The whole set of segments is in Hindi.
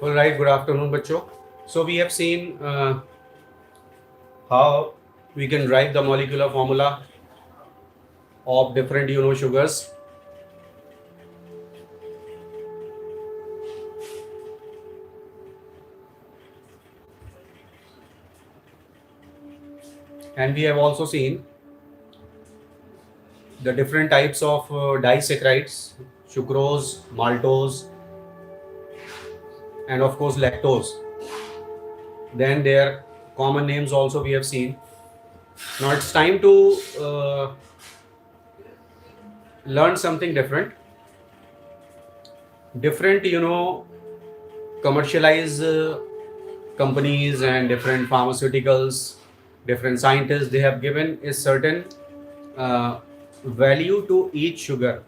All right, good afternoon, bachcho. So we have seen how we can derive the molecular formula of different sugars. And we have also seen the different types of disaccharides, sucrose, maltose, and of course lactose. Then their common names also we have seen. Now it's time to learn something different. Different, commercialized companies and different pharmaceuticals, different scientists, they have given a certain value to each sugar,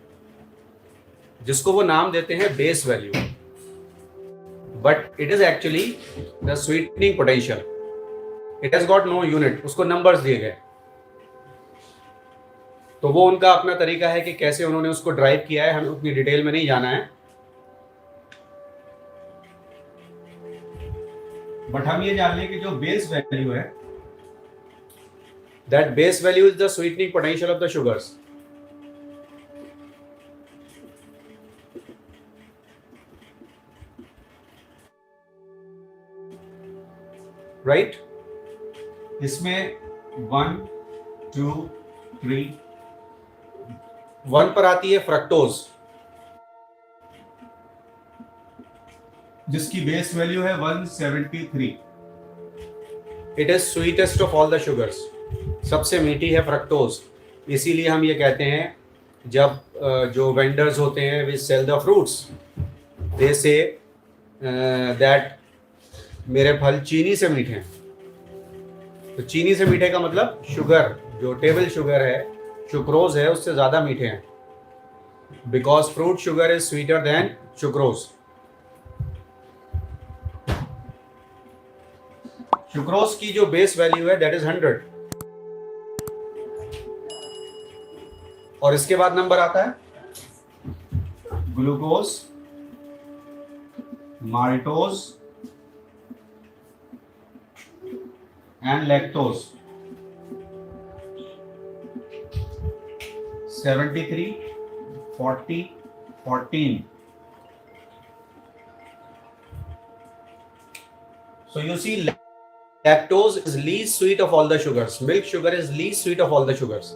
जिसको वो नाम देते हैं base value, but it is actually the sweetening potential. It has got no unit, उसको नंबर्स दिए गए. तो वो उनका अपना तरीका है कि कैसे उन्होंने उसको ड्राइव किया है, हमें उतनी डिटेल में नहीं जाना है. बट हम ये जान लें कि जो बेस वैल्यू है, that base value is the sweetening potential of the sugars. Right? इसमें 1 2 3 1 पर आती है फ्रक्टोज, जिसकी बेस वैल्यू है 173. It is sweetest of all the sugars. सबसे मीठी है फ्रक्टोज. इसीलिए हम ये कहते हैं, जब जो वेंडर्स होते हैं which sell the fruits, they say that मेरे फल चीनी से मीठे हैं. तो चीनी से मीठे का मतलब शुगर, जो टेबल शुगर है, सुक्रोज है, उससे ज़्यादा मीठे हैं, because fruit sugar is sweeter then sucrose. Sucrose की जो बेस वैल्यू है दैट इज 100. और इसके बाद नंबर आता है glucose, maltose and lactose. 73 40 14. So you see, lactose is least sweet of all the sugars. Milk sugar is least sweet of all the sugars.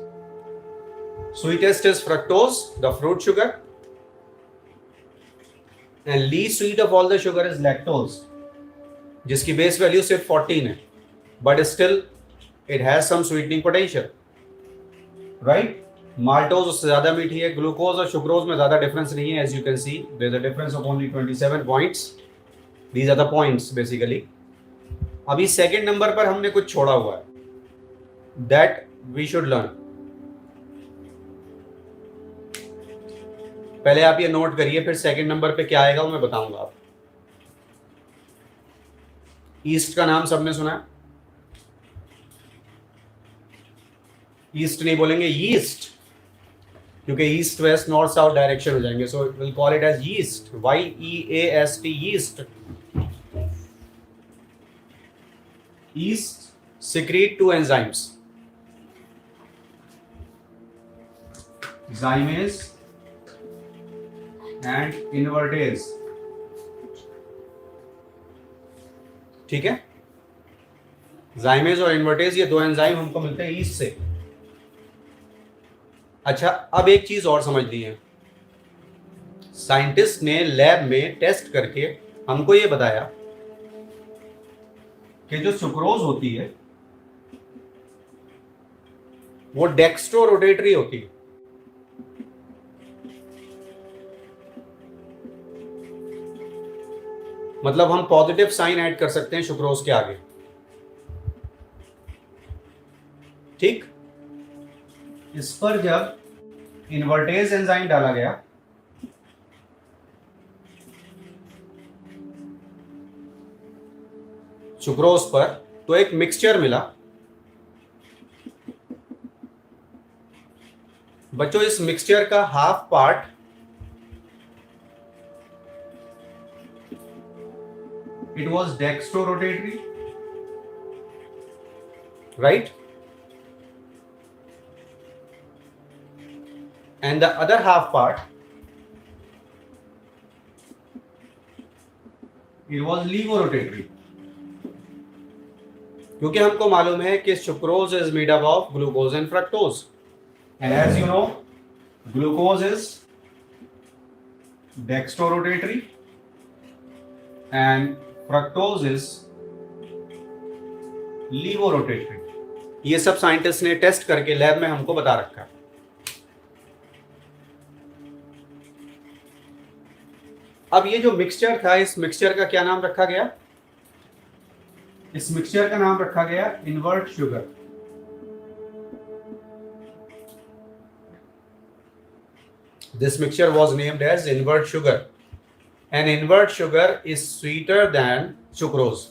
Sweetest is fructose, the fruit sugar, and least sweet of all the sugar is lactose, जिसकी बेस वैल्यू सिर्फ 14 है. But still it has some sweetening potential, right? Maltose उससे ज़्यादा मीठी है. ग्लूकोज और सुक्रोज में ज़्यादा डिफरेंस नहीं है. As you can see, there is a difference of only 27 points. These are the points basically. अभी सेकेंड नंबर पर हमने कुछ छोड़ा हुआ है, that we should learn. पहले आप ये नोट करिए, फिर सेकेंड नंबर पे क्या आएगा वो मैं बताऊंगा. आप ईस्ट का नाम सबने सुना है? ईस्ट नहीं बोलेंगे, ईस्ट, क्योंकि east west north south direction हो जाएंगे. So will call it as yeast, YEAST, yeast. Yeast secrete 2 enzymes, zymase and invertase. ठीक है, जाइमेज और इन्वर्टेज, ये 2 एंजाइम हमको मिलते हैं ईस्ट से. अच्छा, अब एक चीज और समझ ली है. साइंटिस्ट ने लैब में टेस्ट करके हमको ये बताया कि जो सुक्रोज होती है वो डेक्स्ट्रो रोटेटरी होती है. मतलब हम पॉजिटिव साइन ऐड कर सकते हैं सुक्रोज के आगे. ठीक, इस पर जब इन्वर्टेज एंजाइम डाला गया सुक्रोज पर, तो एक मिक्सचर मिला. बच्चों, इस मिक्सचर का half part it was dextrorotatory, right? And the other half part, it was levorotatory. क्योंकि हमको मालूम है कि sucrose is made up of glucose and fructose, and as you know glucose is dextrorotatory and fructose is levorotatory. ये सब साइंटिस्ट ने टेस्ट करके लैब में हमको बता रखा है. अब ये जो मिक्सचर था, इस मिक्सचर का क्या नाम रखा गया? इस मिक्सचर का नाम रखा गया invert sugar. This mixture was named as invert sugar, and invert sugar is sweeter than sucrose.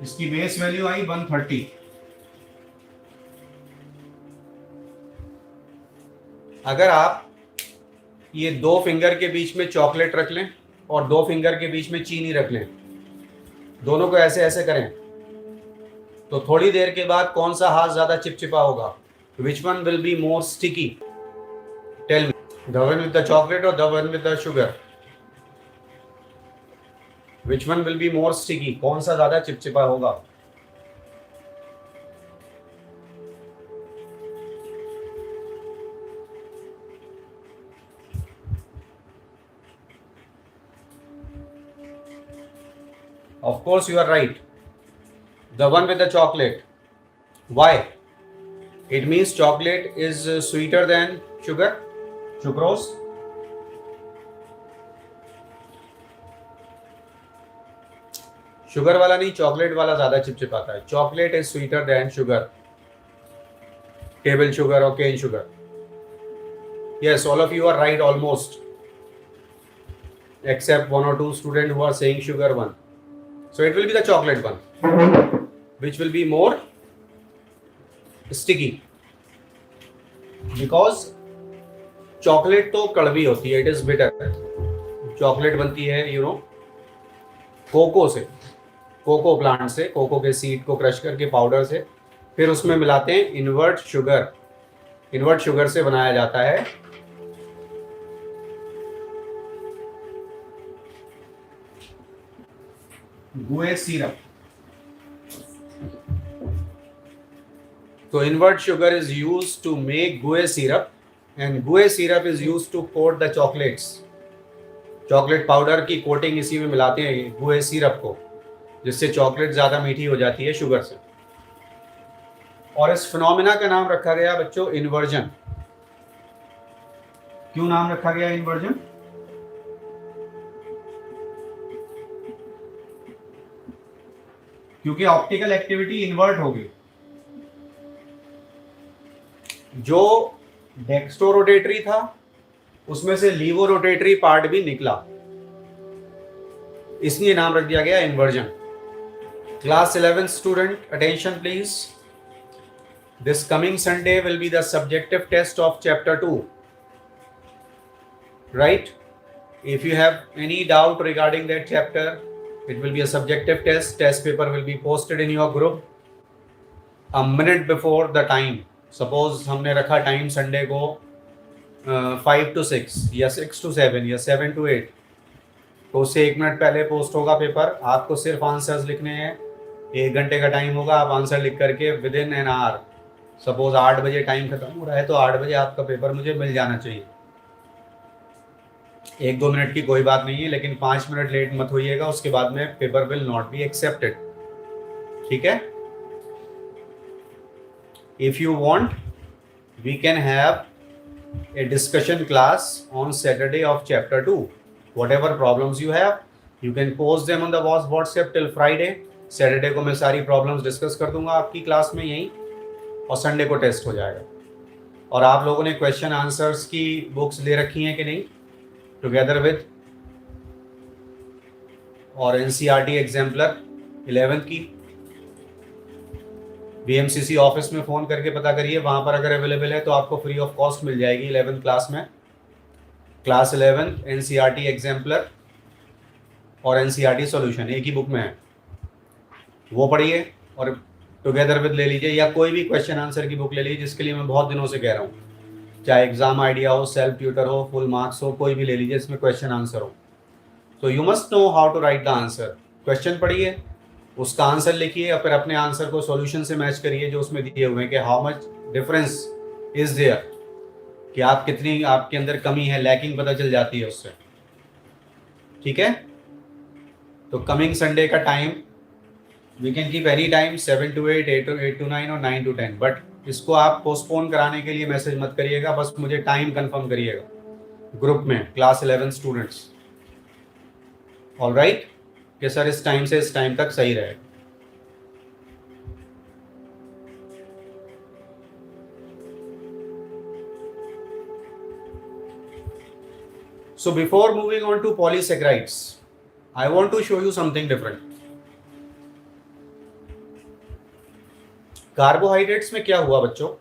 इसकी बेस वैल्यू आई 130. अगर आप ये 2 फिंगर के बीच में चॉकलेट रख लें और 2 फिंगर के बीच में चीनी रख लें, दोनों को ऐसे ऐसे करें, तो थोड़ी देर के बाद कौन सा हाथ ज्यादा चिपचिपा होगा? Which one will be more sticky? Tell me, the one with the chocolate और the one with the sugar? Which one will be more sticky? कौन सा ज्यादा चिपचिपा होगा? Of course you are right. The one with the chocolate. Why? It means chocolate is sweeter than sugar, sucrose. Sugar वाला नहीं, चॉकलेट वाला ज्यादा चिपचिपाता है. Chocolate is sweeter than sugar, table sugar और cane sugar. Yes, all of you are right almost, except 1 or 2 students who are saying sugar one. So it will be the chocolate one, which will be more sticky, because chocolate तो कड़वी होती है, इट इज बिटर. चॉकलेट बनती है कोको से, कोको प्लांट से, कोको के सीड को क्रश करके पाउडर से, फिर उसमें मिलाते हैं इन्वर्ट शुगर. इन्वर्ट शुगर से बनाया जाता है गुए syrup. So invert sugar is used to make gué syrup, and gué syrup is used to coat the chocolates. Chocolate powder की कोटिंग इसी में मिलाते हैं गुए सिरप को, जिससे चॉकलेट ज्यादा मीठी हो जाती है शुगर से. और इस फिनोमिना का नाम रखा गया बच्चों इन्वर्जन. क्यों नाम रखा गया इन्वर्जन? क्योंकि ऑप्टिकल एक्टिविटी इन्वर्ट होगी. जो डेक्स्ट्रोरोटेटरी था उसमें से लीवोरोटेटरी पार्ट भी निकला, इसलिए नाम रख दिया गया inversion. Class 11 student, attention please. This coming Sunday will be the subjective test of chapter 2, right? If you have any doubt regarding that chapter, it will be a subjective test. Test paper will be posted in your group a minute before the time. Suppose हमने रखा टाइम संडे को 5 to 6 या 6 to 7 या 7 to 8, तो उससे 1 मिनट पहले पोस्ट होगा पेपर. आपको सिर्फ आंसर्स लिखने हैं. 1 घंटे का टाइम होगा, आप आंसर लिख करके with in an hour, suppose 8 बजे टाइम खत्म हो रहा है तो 8 बजे आपका पेपर मुझे मिल जाना चाहिए. 1-2 मिनट की कोई बात नहीं है, लेकिन 5 मिनट लेट मत होइएगा, उसके बाद में paper will not be accepted. ठीक है? If you want we can have a discussion class on Saturday of chapter 2. Whatever problems you have, you can post them on the WhatsApp till Friday. Saturday को मैं सारी प्रॉब्लम्स डिस्कस कर दूंगा आपकी क्लास में यहीं, और संडे को टेस्ट हो जाएगा. और आप लोगों ने क्वेश्चन आंसर्स की बुक्स ले रखी हैं कि नहीं, टुगेदर विद, और एनसीईआरटी एग्जाम्पलर 11th की? बीएमसीसी ऑफिस में फ़ोन करके पता करिए, वहाँ पर अगर अवेलेबल है तो आपको फ्री ऑफ कॉस्ट मिल जाएगी 11th क्लास में. क्लास 11 एनसीईआरटी एग्जाम्पलर और एनसीईआरटी सॉल्यूशन एक ही बुक में है, वो पढ़िए और टुगेदर विद ले लीजिए, या कोई भी क्वेश्चन आंसर की बुक ले लीजिए, जिसके लिए मैं बहुत दिनों से कह रहा हूँ, चाहे एग्जाम आइडिया हो, सेल्फ ट्यूटर हो, फुल मार्क्स हो, कोई भी ले लीजिए, इसमें क्वेश्चन आंसर हो। तो you must know how to write the answer. Question पढ़िए, उसका आंसर लिखिए और फिर अपने आंसर को सॉल्यूशन से मैच करिए जो उसमें दिए हुए हैं कि how much difference is there, कि आप कितनी आपके अंदर कमी है, लैकिंग पता चल जाती है उससे। ठीक है, तो कमिंग संडे का time we can keep any time 7 to 8, 8 to 9 और 9 to 10, बट इसको आप पोस्टपोन कराने के लिए मैसेज मत करिएगा, बस मुझे टाइम कंफर्म करिएगा ग्रुप में, क्लास 11 स्टूडेंट्स। ऑल राइट, कि सर इस टाइम से इस टाइम तक सही रहेगा। So before moving on to polysaccharides, I want to show you something different. Carbohydrates में क्या हुआ बच्चों,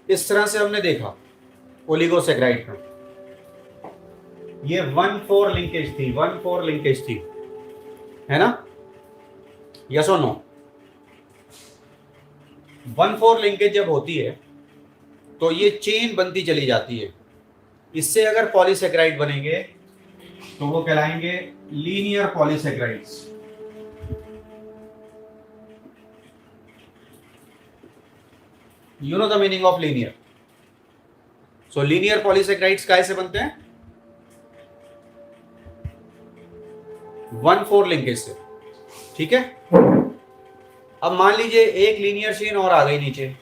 इस तरह से हमने देखा ओलिगोसैकेराइड में, ये 1,4 लिंकेज थी, 1,4 लिंकेज थी, है ना, यस और नो। 1,4 लिंकेज जब होती है तो ये चेन बनती चली जाती है, इससे अगर पॉलीसैकेराइड बनेंगे तो वो कहलाएंगे linear polysaccharides. You know the meaning of linear. So linear polysaccharides कैसे बनते हैं, 1,4 लिंकेज से। ठीक है, अब मान लीजिए एक लीनियर चेन और आ गई नीचे,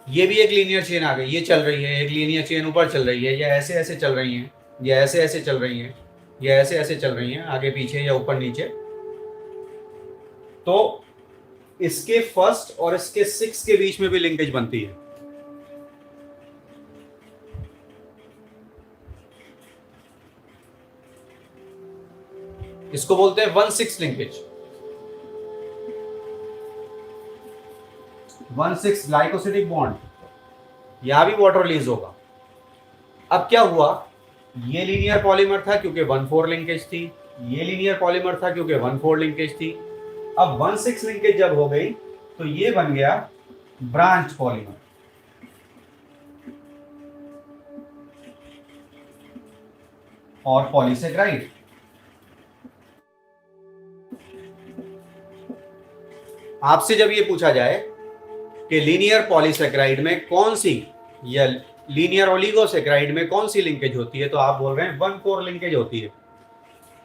ये भी एक लीनियर चेन आ गई, ये चल रही है, एक लीनियर चेन ऊपर चल रही है, या ऐसे ऐसे चल रही हैं, या ऐसे ऐसे चल रही हैं, या ऐसे ऐसे चल रही हैं, आगे पीछे या ऊपर नीचे। तो इसके फर्स्ट और इसके 6 के बीच में भी लिंकेज बनती है। इसको बोलते हैं 1,6 लिंकेज, 1,6 ग्लाइकोसिडिक बॉन्ड, यहां भी वाटर रिलीज होगा। अब क्या हुआ, ये लीनियर पॉलीमर था क्योंकि 1,4 लिंकेज थी, ये लीनियर पॉलीमर था क्योंकि 1,4 लिंकेज थी। अब 1,6 लिंकेज जब हो गई तो ये बन गया ब्रांच पॉलीमर। और पॉलीसैकेराइड, आपसे जब ये पूछा जाए कि लीनियर पॉलीसैकेराइड में कौन सी या लीनियर ओलिगोसैकेराइड में कौन सी लिंकेज होती है, तो आप बोल रहे हैं 1,4 लिंकेज होती है,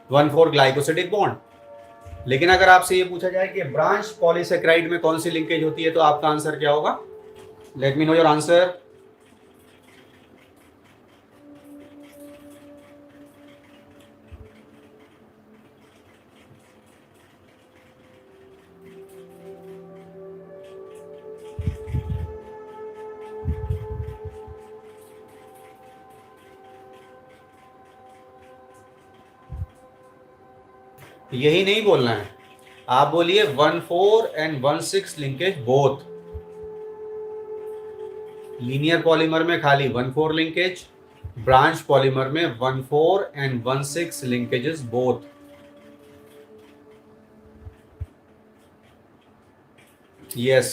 1,4 ग्लाइकोसिडिक बॉन्ड। लेकिन अगर आपसे ये पूछा जाए कि ब्रांच पॉलीसैकेराइड में कौन सी लिंकेज होती है, तो आपका आंसर क्या होगा, let me know your answer. यही नहीं बोलना है, आप बोलिए 1,4 and 1,6 linkage both. Linear polymer में खाली 1,4 लिंकेज, ब्रांच पॉलीमर में 1,4 and 1,6 linkages both. Yes,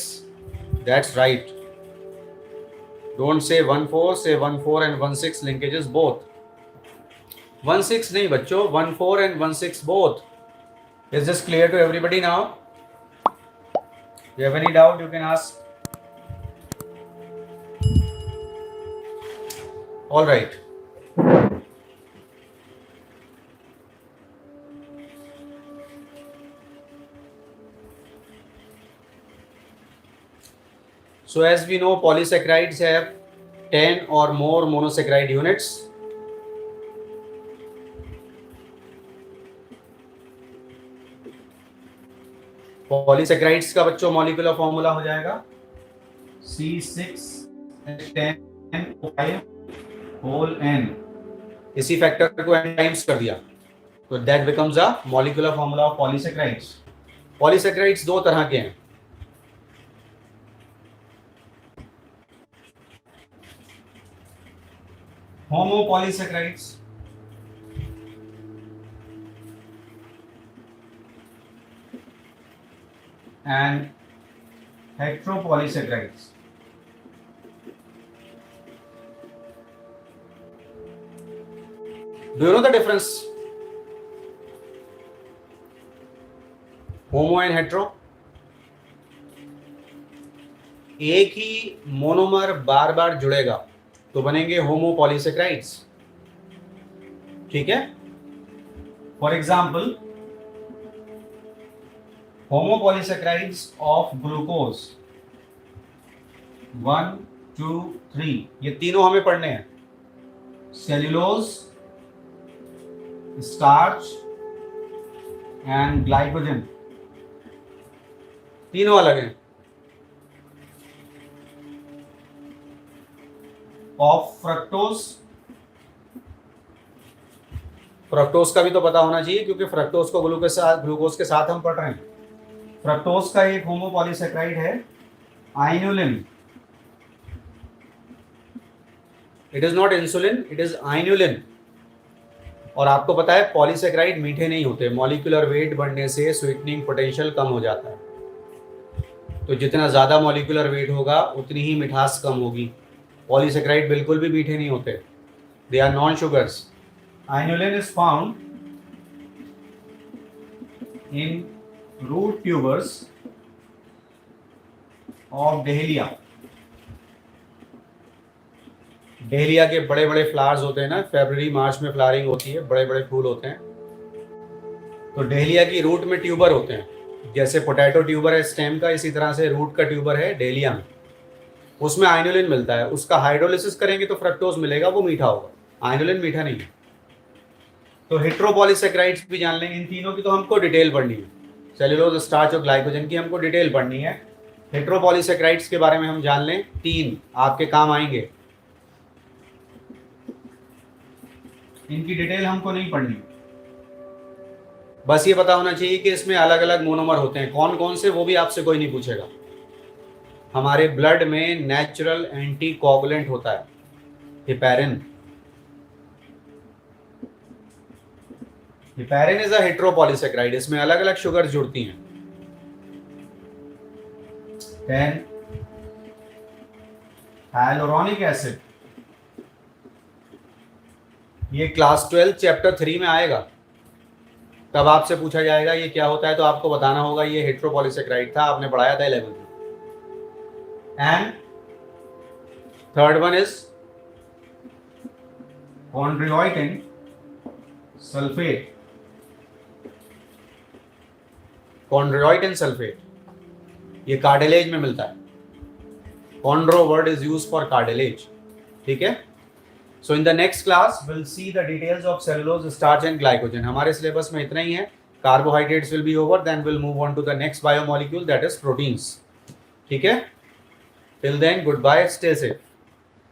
that's right. Don't say 1,4, say 1,4 and 1,6 linkages both. 1,6 नहीं बच्चों, 1,4 and 1,6 both. Is this clear to everybody now? You have any doubt, you can ask. All right. So as we know, polysaccharides have 10 or more monosaccharide units. Polysaccharides का बच्चों मॉलिक्यूलर फॉर्मूला हो जाएगा C6H10O5 इसी फैक्टर को n टाइम्स कर दिया तो that becomes a molecular formula of polysaccharides. Polysaccharides दो तरह के हैं. होमोपॉलीसेक्राइड्स and heteropolysaccharides. Do you know the difference? Homo and hetero. एक ही मोनोमर बार बार जुड़ेगा तो बनेंगे होमोपॉलीसेक्राइड्स. ठीक है. For example, homopolysaccharides of glucose 1, 2, 3 ये तीनों हमें पढ़ने हैं. सेल्यूलोज, स्टार्च एंड ग्लाइकोजन तीनों अलग हैं. Of fructose. फ्रक्टोज का भी तो पता होना चाहिए क्योंकि फ्रक्टोज को ग्लूकोज के साथ हम पढ़ रहे हैं. फ्रक्टोज का एक होमोपॉलीसेक्राइड है inulin. It is not insulin, it is inulin. और आपको पता है पॉलीसेक्राइड मीठे नहीं होते. मॉलिक्यूलर वेट बढ़ने से स्वीटनिंग पोटेंशियल कम हो जाता है. तो जितना ज़्यादा मॉलिक्यूलर वेट होगा उतनी ही मिठास कम होगी. पॉलीसेक्राइड बिल्कुल भी मीठे नहीं होते. They are non sugars. Inulin is found in root tubers of Dahlia. Dahlia के बड़े बड़े फ्लावर्स होते हैं ना, फरवरी मार्च में फ्लावरिंग होती है, बड़े बड़े फूल होते हैं. तो डहेलिया की रूट में ट्यूबर होते हैं. जैसे पोटैटो ट्यूबर है स्टेम का, इसी तरह से रूट का ट्यूबर है डहेलिया में. उसमें आइनुलिन मिलता है. उसका हाइड्रोलिसिस करेंगे तो फ्रक्टोज मिलेगा, वो मीठा होगा. आइनुलिन मीठा नहीं है. तो हेट्रोपॉलीसेक्राइड्स भी जान लेंगे. इन तीनों की तो हमको डिटेल पढ़नी है. सेल्यूलोज, स्टार्च और ग्लाइकोजन की हमको डिटेल पढ़नी है. हेट्रोपॉलीसेक्राइड्स के बारे में हम जान लें. 3 आपके काम आएंगे. इनकी डिटेल हमको नहीं पढ़नी. बस ये पता होना चाहिए कि इसमें अलग अलग मोनोमर होते हैं. कौन कौन से वो भी आपसे कोई नहीं पूछेगा. हमारे ब्लड में नेचुरल एंटी कोगुलेंट होता है heparin. Heparin is a heteropolysaccharide. इसमें अलग अलग शुगर जुड़ती हैं. 10 hyaluronic एसिड. ये क्लास 12 चैप्टर 3 में आएगा. तब आपसे पूछा जाएगा ये क्या होता है, तो आपको बताना होगा ये हेट्रोपॉलीसेक्राइड था, आपने पढ़ाया था 11th में. And third one is chondroitin sulphate. chondroitin sulphate ये कार्डिलेज में मिलता है. chondro word is used for cartilage. ठीक है. So in the next class will see the details of cellulose, starch and glycogen. हमारे सिलेबस में इतना ही है. Carbohydrates will be over, then will move on to the next biomolecule that is proteins. ठीक है. Till then goodbye, stay safe.